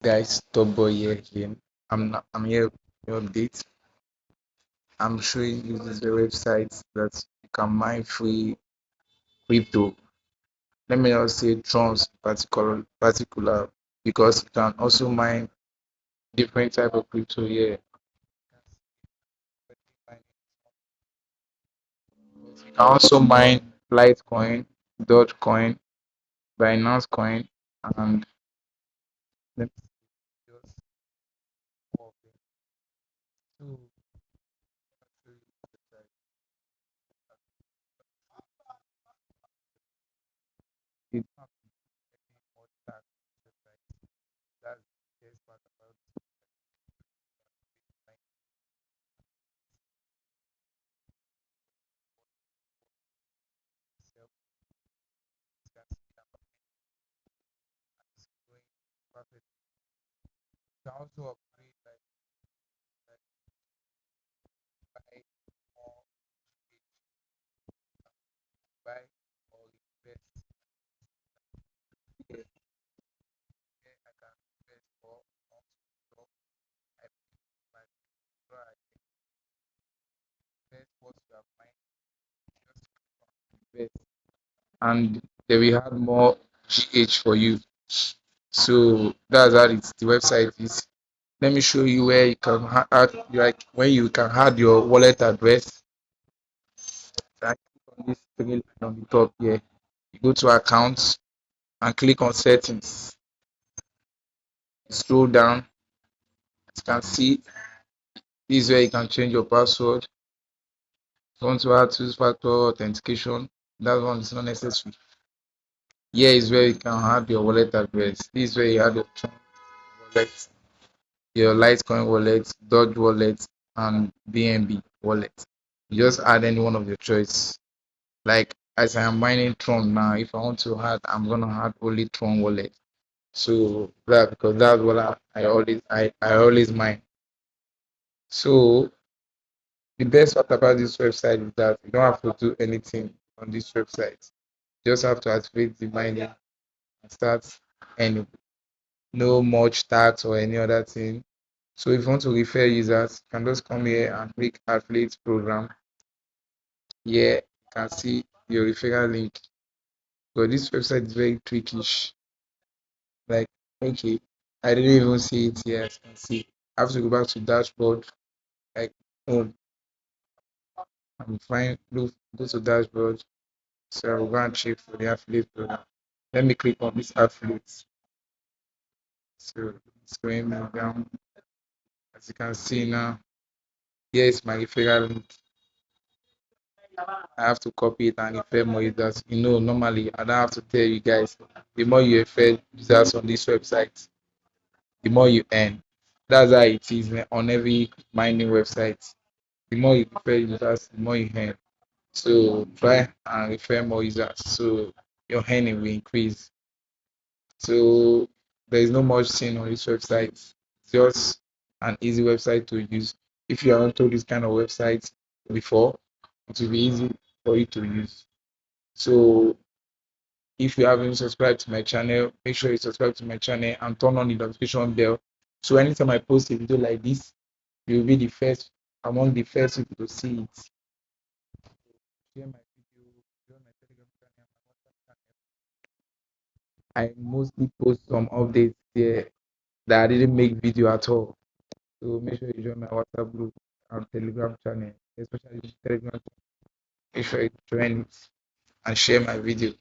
guys, Top Boy here again. I'm here to update. I'm showing you this website that you can mine free crypto. Let me not say Trons particular because you can also mine different type of crypto here. You can also mine Litecoin, Dogecoin, Binance Coin, and let me just more of them. So, you don't have to do any more tax. That's the best part about myself. You can see that it's going perfect. You can also upgrade like buy more buy or invest. Here, I can invest or not so I put my I can invest what you have mined. Just click on invest and they will add more GH for you. So that's how the website is. Let me show you where you can add like when you can add your wallet address. I click on this three line on the top here. You go to accounts and click on settings. Scroll down. As you can see, this is where you can change your password. If you want to add two-factor authentication, that one is not necessary. Here is where you can add your wallet address. This is where you add your Tron wallet, your Litecoin wallet, Dodge wallet, and BNB wallet. You just add any one of your choice. Like as I am mining Tron now, if I want to add, I'm gonna add only Tron wallet. So that because that's what I always mine. So the best part about this website is that you don't have to do anything on this website. You just have to activate the mining and start earning. No much tax or any other thing. So if you want to refer users, you can just come here and click affiliate program. Here you can see your referral link. But this website is very trickish. Like, okay, I didn't even see it here. As you can see, I have to go back to dashboard. Like, home. I'm fine. Go to dashboard. So I'll go and check for the affiliate program. Let me click on this affiliate. So it's going down. As you can see now, here is my referral link. I have to copy it and refer more users. Normally I don't have to tell you guys. The more you refer users on this website, the more you earn. That's how it is on every mining website. The more you refer users, the more you earn. So try and refer more users so your earning will increase. So there is no much thing on this website. It's just an easy website to use. If you haven't told this kind of website before, it will be easy for you to use. So if you haven't subscribed to my channel, make sure you subscribe to my channel and turn on the notification bell. So anytime I post a video like this, you will be the first among the first people to see it. Share my video, join my Telegram channel, my WhatsApp channel. I mostly post some updates there that I didn't make video at all. So make sure you join my WhatsApp group and Telegram channel, especially Telegram. Make sure you join it and share my video.